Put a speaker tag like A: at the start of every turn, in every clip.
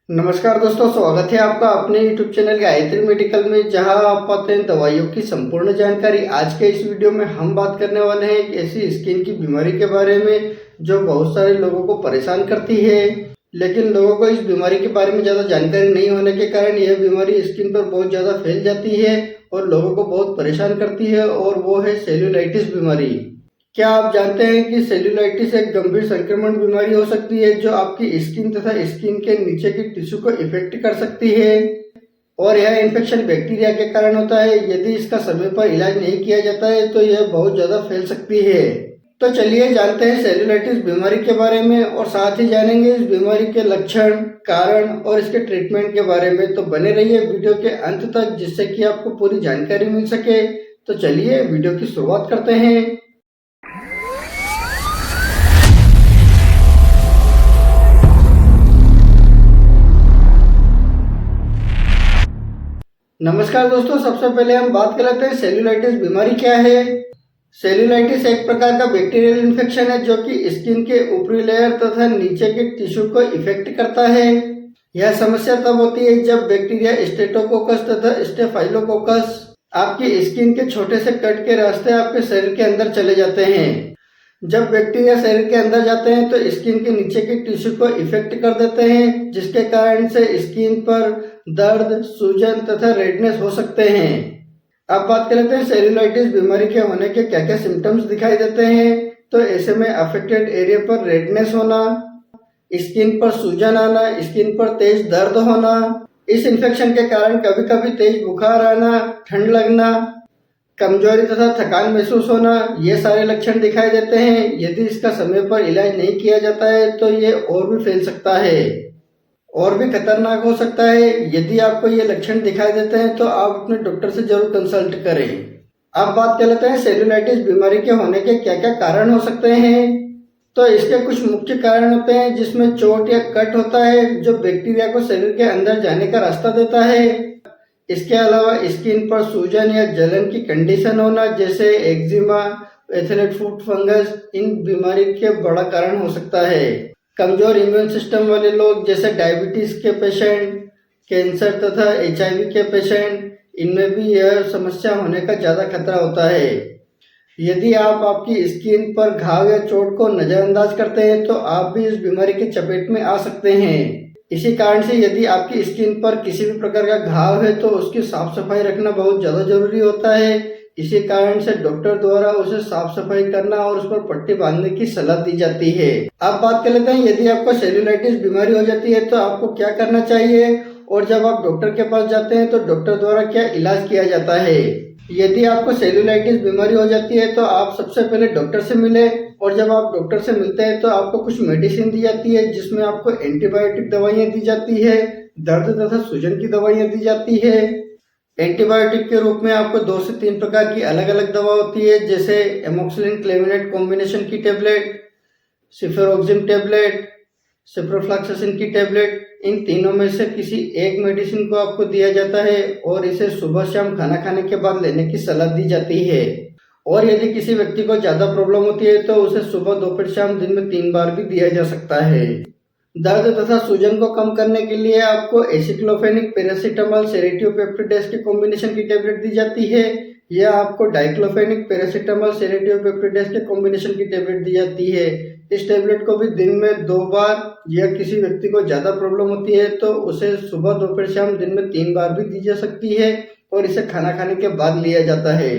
A: नमस्कार दोस्तों, स्वागत है आपका अपने YouTube चैनल गायत्री मेडिकल में, जहां आप पाते हैं दवाइयों की संपूर्ण जानकारी। आज के इस वीडियो में हम बात करने वाले हैं एक ऐसी स्किन की बीमारी के बारे में जो बहुत सारे लोगों को परेशान करती है, लेकिन लोगों को इस बीमारी के बारे में ज़्यादा जानकारी नहीं होने के कारण यह बीमारी स्किन पर बहुत ज़्यादा फैल जाती है और लोगों को बहुत परेशान करती है, और वो है सेल्यूलाइटिस बीमारी। क्या आप जानते हैं कि सेल्यूलाइटिस एक गंभीर संक्रमण बीमारी हो सकती है जो आपकी स्किन तथा स्किन के नीचे की टिश्यू को इफेक्ट कर सकती है, और यह इन्फेक्शन बैक्टीरिया के कारण होता है। यदि इसका समय पर इलाज नहीं किया जाता है तो यह बहुत ज़्यादा फैल सकती है। तो चलिए जानते हैं सेल्यूलाइटिस बीमारी के बारे में, और साथ ही जानेंगे इस बीमारी के लक्षण, कारण और इसके ट्रीटमेंट के बारे में। तो बने रहिए वीडियो के अंत तक, जिससे कि आपको पूरी जानकारी मिल सके। तो चलिए वीडियो की शुरुआत करते हैं। नमस्कार दोस्तों, सबसे पहले हम बात कर लेते हैं सेल्यूलाइटिस बीमारी क्या है। सेल्यूलाइटिस एक प्रकार का बैक्टीरियल इन्फेक्शन है जो कि स्किन के ऊपरी लेयर तथा नीचे के टिश्यू को इफेक्ट करता है। यह समस्या तब होती है जब बैक्टीरिया स्टेटोकोकस तथा स्टेफाइलोकोकस आपकी स्किन के छोटे से कट के रास्ते आपके शरीर के अंदर चले जाते हैं। जब बैक्टीरिया शरीर के अंदर जाते हैं तो स्किन के नीचे के टिश्यू को इफेक्ट कर देते हैं, जिसके कारण से स्किन पर दर्द, सूजन तथा रेडनेस हो सकते हैं। अब बात कर लेते हैं सेल्यूलाइटिस बीमारी के होने के क्या क्या सिम्टम्स दिखाई देते हैं। तो ऐसे में अफेक्टेड एरिया पर रेडनेस होना, स्किन पर सूजन आना, स्किन पर तेज दर्द होना, इस इन्फेक्शन के कारण कभी कभी तेज बुखार आना, ठंड लगना, कमजोरी तथा थकान महसूस होना, ये सारे लक्षण दिखाई देते हैं। यदि इसका समय पर इलाज नहीं किया जाता है तो ये और भी फैल सकता है और भी खतरनाक हो सकता है। यदि आपको ये लक्षण दिखाई देते हैं तो आप अपने डॉक्टर से जरूर कंसल्ट करें। अब बात कर लेते हैं सेल्यूलाइटिस बीमारी के होने के क्या क्या कारण हो सकते हैं। तो इसके कुछ मुख्य कारण होते हैं, जिसमें चोट या कट होता है जो बैक्टीरिया को शरीर के अंदर जाने का रास्ता देता है। इसके अलावा स्किन पर सूजन या जलन की कंडीशन होना, जैसे एक्जिमा, एथलेट फुट फंगस, इन बीमारी के बड़ा कारण हो सकता है। कमजोर इम्यून सिस्टम वाले लोग, जैसे डायबिटीज के पेशेंट, कैंसर तथा HIV के पेशेंट, इनमें भी यह समस्या होने का ज़्यादा खतरा होता है। यदि आप आपकी स्किन पर घाव या चोट को नज़रअंदाज करते हैं तो आप भी इस बीमारी की चपेट में आ सकते हैं। इसी कारण से यदि आपकी स्किन पर किसी भी प्रकार का घाव है तो उसकी साफ सफाई रखना बहुत ज़्यादा जरूरी होता है। इसी कारण से डॉक्टर द्वारा उसे साफ सफाई करना और उस पर पट्टी बांधने की सलाह दी जाती है। अब बात कर लेते हैं, यदि आपको सेल्यूलाइटिस बीमारी हो जाती है तो आपको क्या करना चाहिए, और जब आप डॉक्टर के पास जाते हैं तो डॉक्टर द्वारा क्या इलाज किया जाता है। यदि आपको सेल्यूलाइटिस बीमारी हो जाती है तो आप सबसे पहले डॉक्टर से मिले, और जब आप डॉक्टर से मिलते हैं तो आपको कुछ मेडिसिन दी जाती है, जिसमें आपको एंटीबायोटिक दवाइयाँ दी जाती है, दर्द तथा सूजन की दवाइयाँ दी जाती है। एंटीबायोटिक के रूप में आपको 2 से 3 प्रकार की अलग अलग दवा होती है, जैसे एमोक्सिलिन क्लेविनेट कॉम्बिनेशन की टेबलेट, सिफेरोक्सिम टेबलेट, सिप्रोफ्लॉक्सासिन की टेबलेट। इन तीनों में से किसी एक मेडिसिन को आपको दिया जाता है और इसे सुबह शाम खाना खाने के बाद लेने की सलाह दी जाती है। और यदि किसी व्यक्ति को ज़्यादा प्रॉब्लम होती है तो उसे सुबह, दोपहर, शाम दिन में 3 बार भी दिया जा सकता है। दर्द तथा सूजन को कम करने के लिए आपको एसिक्लोफेनिक, पैरासीटामोल, सेरेटियोपेप्टिडेस के कॉम्बिनेशन की टेबलेट दी जाती है, या आपको डाइक्लोफेनिक, पैरासीटामोल, सेरेटियोपेप्टिडेस के कॉम्बिनेशन की टेबलेट दी जाती है। इस टेबलेट को भी दिन में 2 बार, या किसी व्यक्ति को ज़्यादा प्रॉब्लम होती है तो उसे सुबह, दोपहर, शाम दिन में 3 बार भी दी जा सकती है, और इसे खाना खाने के बाद लिया जाता है।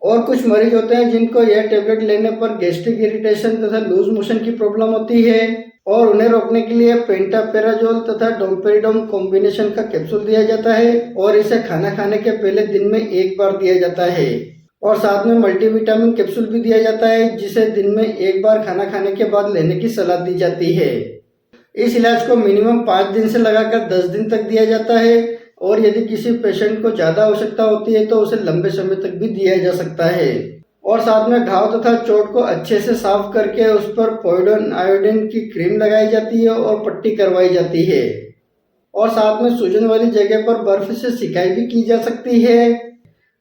A: और कुछ मरीज होते हैं जिनको यह टेबलेट लेने पर गैस्ट्रिक इरिटेशन तथा लूज मोशन की प्रॉब्लम होती है, और उन्हें रोकने के लिए पेंटापेराजोल तथा डोमपेरिडोम कॉम्बिनेशन का कैप्सूल दिया जाता है, और इसे खाना खाने के पहले दिन में 1 बार दिया जाता है। और साथ में मल्टीविटामिन कैप्सूल भी दिया जाता है, जिसे दिन में 1 बार खाना खाने के बाद लेने की सलाह दी जाती है। इस इलाज को मिनिमम 5 दिन से लगाकर 10 दिन तक दिया जाता है, और यदि किसी पेशेंट को ज़्यादा आवश्यकता होती है तो उसे लंबे समय तक भी दिया जा सकता है। और साथ में घाव तथा चोट को अच्छे से साफ करके उस पर पोविडोन आयोडीन की क्रीम लगाई जाती है और पट्टी करवाई जाती है। और साथ में सूजन वाली जगह पर बर्फ से सिकाई भी की जा सकती है,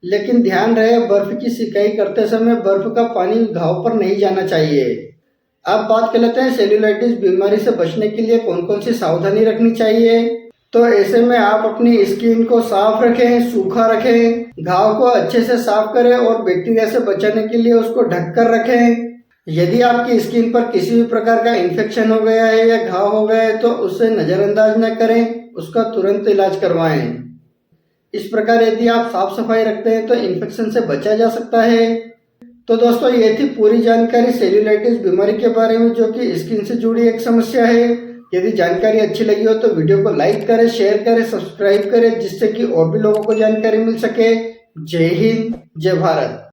A: लेकिन ध्यान रहे बर्फ की सिकाई करते समय बर्फ का पानी घाव पर नहीं जाना चाहिए। अब बात कर लेते हैं सेल्यूलाइटिस बीमारी से बचने के लिए कौन कौन सी सावधानी रखनी चाहिए। तो ऐसे में आप अपनी स्किन को साफ रखें, सूखा रखें, घाव को अच्छे से साफ करें और बैक्टीरिया से बचाने के लिए उसको ढक कर रखें। यदि आपकी स्किन पर किसी भी प्रकार का इन्फेक्शन हो गया है या घाव हो गया है तो उसे नज़रअंदाज न करें, उसका तुरंत इलाज करवाएं। इस प्रकार यदि आप साफ सफाई रखते हैं तो इन्फेक्शन से बचा जा सकता है। तो दोस्तों ये थी पूरी जानकारी सेल्यूलाइटिस बीमारी के बारे में, जो कि स्किन से जुड़ी एक समस्या है। यदि जानकारी अच्छी लगी हो तो वीडियो को लाइक करें, शेयर करें, सब्सक्राइब करें, जिससे कि और भी लोगों को जानकारी मिल सके। जय हिंद, जय भारत।